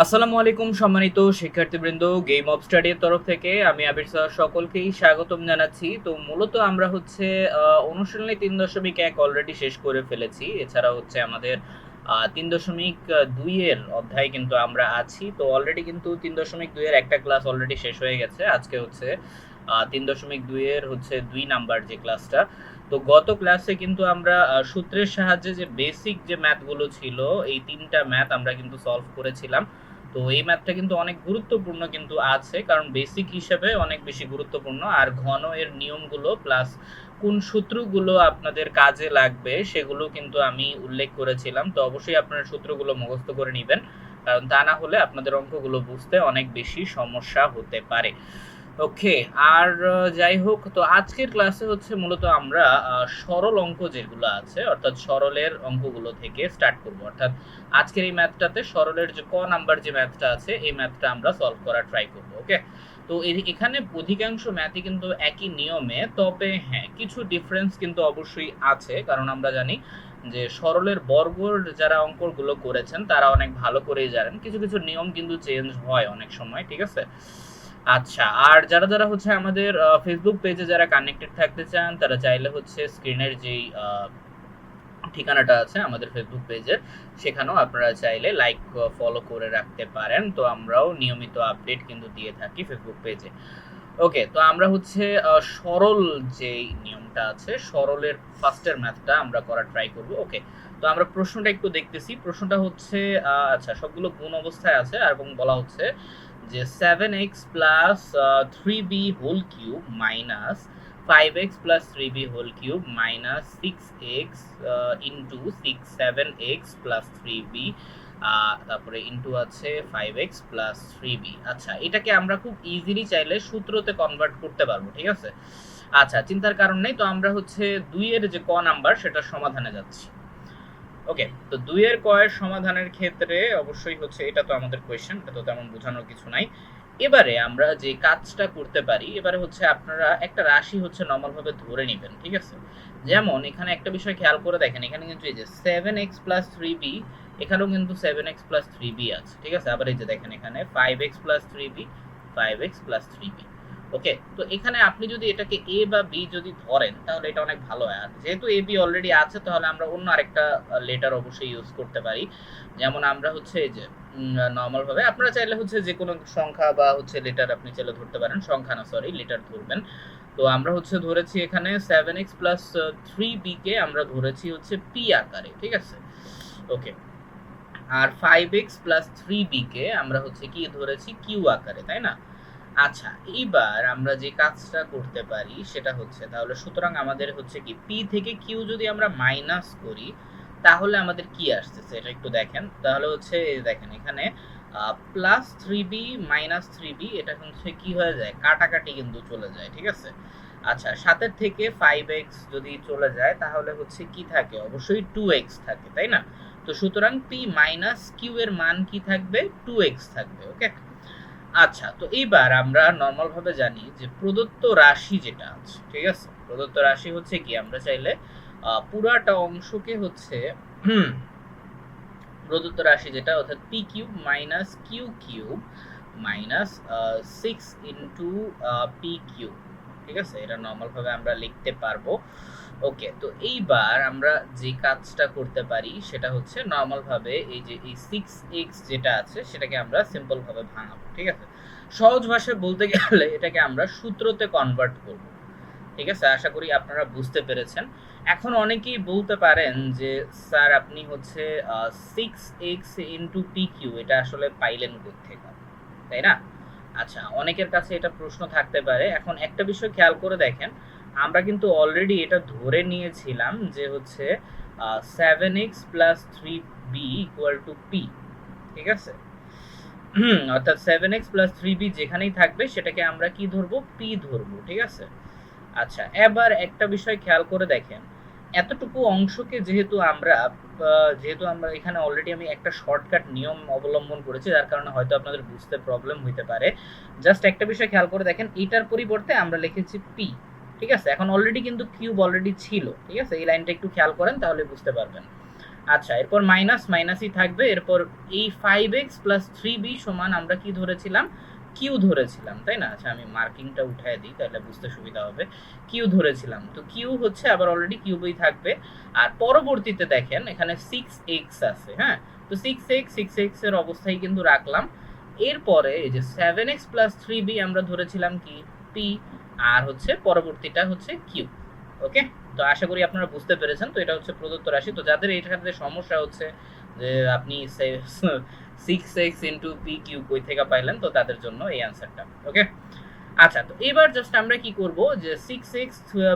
আসসালামু আলাইকুম সম্মানিত শিক্ষার্থীবৃন্দ, গেম অফ স্টাডির তরফ থেকে আমি আবির স্যার সকলকেই স্বাগতম জানাচ্ছি। তো মূলত আমরা হচ্ছে অনুশীলনী ৩.১ অলরেডি শেষ করে ফেলেছি। এছাড়া হচ্ছে আমাদের ৩.২ এর অধ্যায় কিন্তু আমরা আছি। তো অলরেডি কিন্তু ৩.২ এর একটা ক্লাস অলরেডি শেষ হয়ে গেছে। আজকে হচ্ছে ৩.২ এর হচ্ছে ২ নাম্বার যে ক্লাসটা। তো গত ক্লাসে কিন্তু আমরা সূত্রের সাহায্যে যে বেসিক যে ম্যাথগুলো ছিল, এই ৩টা ম্যাথ আমরা কিন্তু সলভ করেছিলাম। তো এই ম্যাথটা কিন্তু অনেক গুরুত্বপূর্ণ কিন্তু আছে, কারণ বেসিক হিসেবে অনেক বেশি গুরুত্বপূর্ণ। আর ঘন এর নিয়মগুলো প্লাস কোন সূত্রগুলো আপনাদের কাজে লাগবে সেগুলো কিন্তু আমি উল্লেখ করেছিলাম। তো অবশ্যই আপনারা সূত্রগুলো মুখস্থ করে নেবেন, কারণ তা না হলে আপনাদের অঙ্কগুলো বুঝতে অনেক বেশি সমস্যা হতে পারে। ওকে। আর যাই হোক, তো আজকের ক্লাসে হচ্ছে মূলত আমরা সরল অঙ্ক যেগুলো আছে অর্থাৎ সরলের অঙ্কগুলো থেকে স্টার্ট করব। অর্থাৎ আজকের এই ম্যাথটাতে সরলের যে ক নাম্বার যে ম্যাথটা আছে এই ম্যাথটা আমরা সলভ করার ট্রাই করব। ওকে। তো এখানে অধিকাংশ ম্যাথই কিন্তু একই নিয়মে, তবে হ্যাঁ কিছু ডিফারেন্স কিন্তু অবশ্যই আছে, কারণ আমরা জানি যে সরলের বর্গর যারা অঙ্কগুলো করেছেন তারা অনেক ভালো করেই জানেন কিছু কিছু নিয়ম কিন্তু চেঞ্জ হয় অনেক সময়, ঠিক আছে। আচ্ছা, আর যারা যারা হচ্ছে আমাদের ফেসবুক পেজে যারা কানেক্টেড থাকতে চান তারা চাইলে হচ্ছে স্ক্রিনের যেই ঠিকানাটা আছে আমাদের ফেসবুক পেজের, সেখানেও আপনারা চাইলে লাইক ফলো করে রাখতে পারেন। তো আমরাও নিয়মিত আপডেট কিন্তু দিয়ে থাকি ফেসবুক পেজে। ওকে, তো আমরা হচ্ছে সরল যেই নিয়মটা আছে সরলের ফার্স্টের ম্যাথটা আমরা করার ট্রাই করব। ওকে, তো আমরা প্রশ্নটা একটু দেখতেছি। প্রশ্নটা হচ্ছে আচ্ছা সবগুলো গুণ অবস্থায় আছে এবং বলা হচ্ছে যে 7x plus 3b whole cube minus 5x plus 3b whole cube minus 6x into 7x plus 3b তারপরে ইন্টু আছে 5x প্লাস 3b। আচ্ছা, এটাকে আমরা খুব ইজিলি চাইলে সূত্রতে কনভার্ট করতে পারবো, ঠিক আছে। আচ্ছা, চিন্তার কারণ নেই। তো আমরা হচ্ছে 2 এর যে ক নাম্বার সেটা সমাধানে যাচ্ছি। ওকে, তো 2 এর ক এর সমাধানের ক্ষেত্রে অবশ্যই হচ্ছে এটা তো আমাদের কোয়েশ্চেন, এটা তো তেমন বোঝানোর কিছু নাই। এবারে আমরা যে কাজটা করতে পারি, এবারে হচ্ছে আপনারা একটা রাশি হচ্ছে নরমাল ভাবে ধরে নেবেন, ঠিক আছে। যেমন এখানে একটা বিষয় খেয়াল করে দেখেন, এখানে কিন্তু এই যে 7x 3b, এখানেও কিন্তু 7x 3b আছে, ঠিক আছে। আবার এই যে দেখেন এখানে 5x 3b, 5x 3b। ওকে, তো এখানে আপনি যদি এটাকে a বা b যদি ধরেন তাহলে এটা অনেক ভালো হয়। আর যেহেতু a b অলরেডি আছে তাহলে আমরা অন্য আরেকটা লেটার অবশ্যই ইউজ করতে পারি। যেমন আমরা হচ্ছে এই যে নরমাল ভাবে আপনারা চাইলে হচ্ছে যে কোনো সংখ্যা বা হচ্ছে লেটার আপনি চাইলে ধরতে পারেন, সংখ্যা না সরি লেটার ধরবেন। তো আমরা হচ্ছে ধরেছি এখানে 7x 3b কে আমরা ধরেছি হচ্ছে p আকারে, ঠিক আছে। ওকে, আর 5x 3b কে আমরা হচ্ছে কি ধরেছি q আকারে, তাই না। আচ্ছা, এইবার আমরা যে কাজটা করতে পারি সেটা হচ্ছে, তাহলে সুতরাং আমাদের হচ্ছে কি p থেকে q যদি আমরা মাইনাস করি তাহলে আমাদের কি আসতেছে এটা একটু দেখেন। তাহলে হচ্ছে দেখেন এখানে প্লাস 3b মাইনাস 3b, এটা হচ্ছে কি হয়ে যায়, কাটাকাটি কিন্তু চলে যায়, ঠিক আছে। আচ্ছা, 7 থেকে 5x যদি চলে যায় তাহলে হচ্ছে কি থাকে, অবশ্যই 2x থাকে, তাই না। তো সুতরাং p মাইনাস q এর মান কি থাকবে, 2x থাকবে। ওকে। আচ্ছা, তো এইবার আমরা নরমাল ভাবে জানি যে প্রদত্ত রাশি যেটা আছে, ঠিক আছে, প্রদত্ত রাশি হচ্ছে কি আমরা চাইলে পুরাটা অংশকে হচ্ছে প্রদত্ত রাশি যেটা অর্থাৎ P cube minus Q cube minus 6 into P cube, ঠিক আছে, এটা নর্মাল ভাবে আমরা লিখতে পারবো। ওকে, তো এইবার আমরা যে কাজটা করতে পারি সেটা হচ্ছে নর্মাল ভাবে এই যে এই 6x যেটা আছে সেটাকে আমরা সিম্পল ভাবে ভাঙাবো, ঠিক আছে। সহজ ভাষায় বলতে গেলে এটাকে আমরা সূত্রতে কনভার্ট করব, ঠিক আছে। আশা করি আপনারা বুঝতে পেরেছেন। এখন অনেকেই বলতে পারেন যে স্যার আপনি হচ্ছে 6x ইন্টু পি কিউ এটা আসলে পাইলেন কোত্থেকে, তাই না। আচ্ছা, অনেকের কাছে এটা প্রশ্ন থাকতে পারে। এখন একটা বিষয় খেয়াল করে দেখেন, আমরা কিন্তু অলরেডি এটা ধরে নিয়েছিলাম যে হচ্ছে 7x plus 3b equal to p, ঠিক আছে। অর্থাৎ 7x প্লাস 3b যেখানেই থাকবে সেটাকে আমরা কি ধরবো, p ধরবো, ঠিক আছে। আচ্ছা, এবার একটা বিষয় খেয়াল করে দেখেন, এতটুকু অংশকে যেহেতু আমরা এখানে অলরেডি আমি একটা শর্টকাট নিয়ম অবলম্বন করেছি, যার কারণে হয়তো আপনাদের বুঝতে প্রবলেম হইতে পারে। জাস্ট একটা বিষয় খেয়াল করে দেখেন, এটার পরিবর্তে আমরা লিখেছি পি, ঠিক আছে। এখন অলরেডি কিন্তু কিউব অলরেডি ছিল, ঠিক আছে। এই লাইনটা একটু খেয়াল করেন তাহলে বুঝতে পারবেন। আচ্ছা, এরপর মাইনাসই থাকবে। এরপর এই 5x প্লাস 3b সমান আমরা কি ধরেছিলাম, কিউ ধরেছিলাম, তাই না? আচ্ছা, আমি মার্কিংটা উঠায় দিই, তাহলে বুঝতে সুবিধা হবে। কিউ ধরেছিলাম, তো কিউ হচ্ছে আবার অলরেডি কিউবই থাকবে। আর পরবর্তীতে দেখেন এখানে 6x আছে, হ্যাঁ, তো 6x এর অবস্থায় কিন্তু রাখলাম। এরপরে এই যে 7x প্লাস 3b আমরা ধরেছিলাম কি, পি, আর হচ্ছে পরবর্তীটা হচ্ছে কিউ। ওকে, তো আশা করি আপনারা বুঝতে পেরেছেন। তো এটা হচ্ছে প্রদত্ত রাশি। তো যাদের এটাতে সমস্যা হচ্ছে যে আপনি 6x ইন্টু পি কিউ কই থেকে পাইলেন, তো তাদের জন্য এই অ্যান্সারটা। ওকে, আচ্ছা, তো এবার জাস্ট আমরা কি করব, যে 6x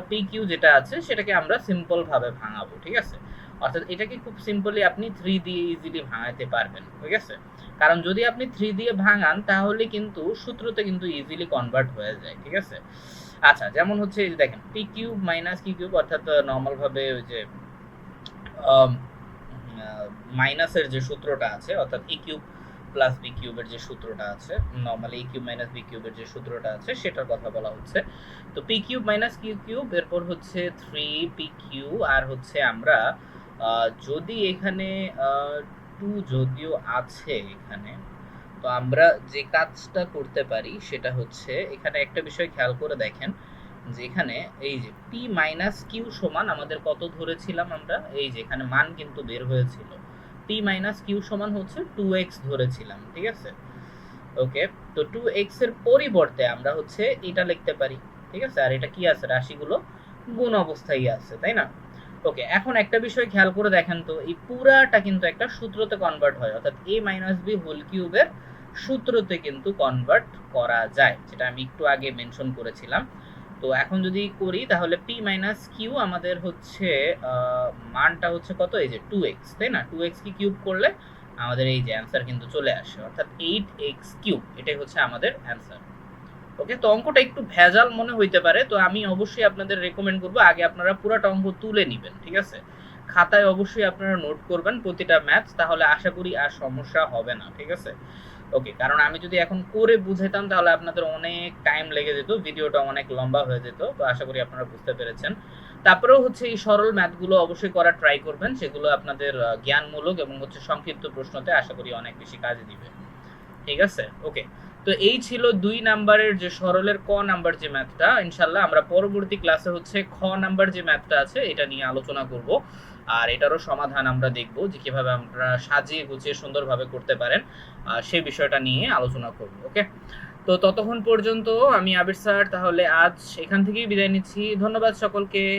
পি কিউ যেটা আছে সেটাকে আমরা সিম্পল ভাবে ভাঙাবো, ঠিক আছে? অর্থাৎ এটাকে খুব সিম্পলি আপনি 3 দিয়ে ইজিলি ভাঙাতে পারবেন, ঠিক আছে? কারণ যদি আপনি 3 দিয়ে ভাঙান তাহলে কিন্তু সূত্রতে কিন্তু ইজিলি কনভার্ট হয়ে যায়, ঠিক আছে? আচ্ছা, যেমন হচ্ছে এই যে দেখেন P cube minus Q cube, অর্থাৎ নর্মাল ভাবে ওই যে মাইনাসের যে সূত্রটা আছে, অর্থাৎ এ কিউব প্লাস বি কিউবের যে সূত্রটা আছে, normally A cube minus B কিউবের যে সূত্রটা আছে সেটার কথা বলা হচ্ছে। তো P cube minus Q cube, এরপর হচ্ছে 3 পি কিউ, আর হচ্ছে আমরা যদি এখানে 2 যদিও আছে এখানে, তো আমরা যে কাজটা করতে পারি সেটা হচ্ছে এখানে একটা বিষয় খেয়াল করে দেখেন, যে এখানে এই যে পি মাইনাস কিউ সমান আমাদের কত ধরেছিলাম আমরা, এই যে এখানে মান কিন্তু বের হয়েছিল, পি মাইনাস কিউ সমান হচ্ছে 2x ধরেছিলাম, ঠিক আছে? ওকে, তো 2x এর পরিবর্তে আমরা হচ্ছে এটা লিখতে পারি, ঠিক আছে? আর এটা কি আছে, রাশিগুলো গুণ অবস্থায় আছে, তাই না? ওকে, এখন একটা বিষয় খেয়াল করে দেখেন তো, এই পুরাটা কিন্তু একটা সূত্রতে কনভার্ট হয়, অর্থাৎ a মাইনাস বি হোল কিউবের সূত্রতে কিন্তু কনভার্ট করা যায়, যেটা আমি একটু আগে মেনশন করেছিলাম। তো এখন যদি করি তাহলে p মাইনাস কিউ আমাদের হচ্ছে মানটা হচ্ছে কত, এই যে 2x, তাই না? 2x কি কিউব করলে আমাদের এই যে অ্যান্সার কিন্তু চলে আসে, অর্থাৎ 8x কিউব, এটাই হচ্ছে আমাদের অ্যান্সার। ওকে, তো অঙ্কটা একটু ভেজাল মনে হইতে পারে, তো আমি অবশ্যই আপনাদের রেকমেন্ড করবো আগে আপনারা পুরাটা অঙ্ক তুলে নেবেন, ঠিক আছে? খাতায় অবশ্যই আপনারা নোট করবেন প্রতিটা ম্যাথ, তাহলে আশা করি আর সমস্যা হবে না, ঠিক আছে? ওকে, কারণ আমি যদি এখন করে বুঝাইতাম তাহলে আপনাদের অনেক টাইম লেগে যেত, ভিডিওটা অনেক লম্বা হয়ে যেত। তো আশা করি আপনারা বুঝতে পেরেছেন। তারপরেও হচ্ছে এই সরল ম্যাথগুলো অবশ্যই করার ট্রাই করবেন, সেগুলো আপনাদের জ্ঞানমূলক এবং হচ্ছে সংক্ষিপ্ত প্রশ্নতে আশা করি অনেক বেশি কাজে দিবে, ঠিক আছে? ওকে, তো এই ছিল 2 নাম্বারের যে সরলের ক নাম্বার যে ম্যাথটা। ইনশাআল্লাহ আমরা পরবর্তী ক্লাসে হচ্ছে খ নাম্বার যে ম্যাথটা আছে এটা নিয়ে আলোচনা করব, আর এটারও সমাধান আমরা দেখব যে কিভাবে আমরা সাজিয়ে গুছিয়ে সুন্দরভাবে করতে পারেন, সেই বিষয়টা নিয়ে আলোচনা করব। ওকে, তো ততক্ষণ পর্যন্ত আমি আবির স্যার তাহলে আজ এখান থেকেই বিদায় নিচ্ছি। ধন্যবাদ সকলকে।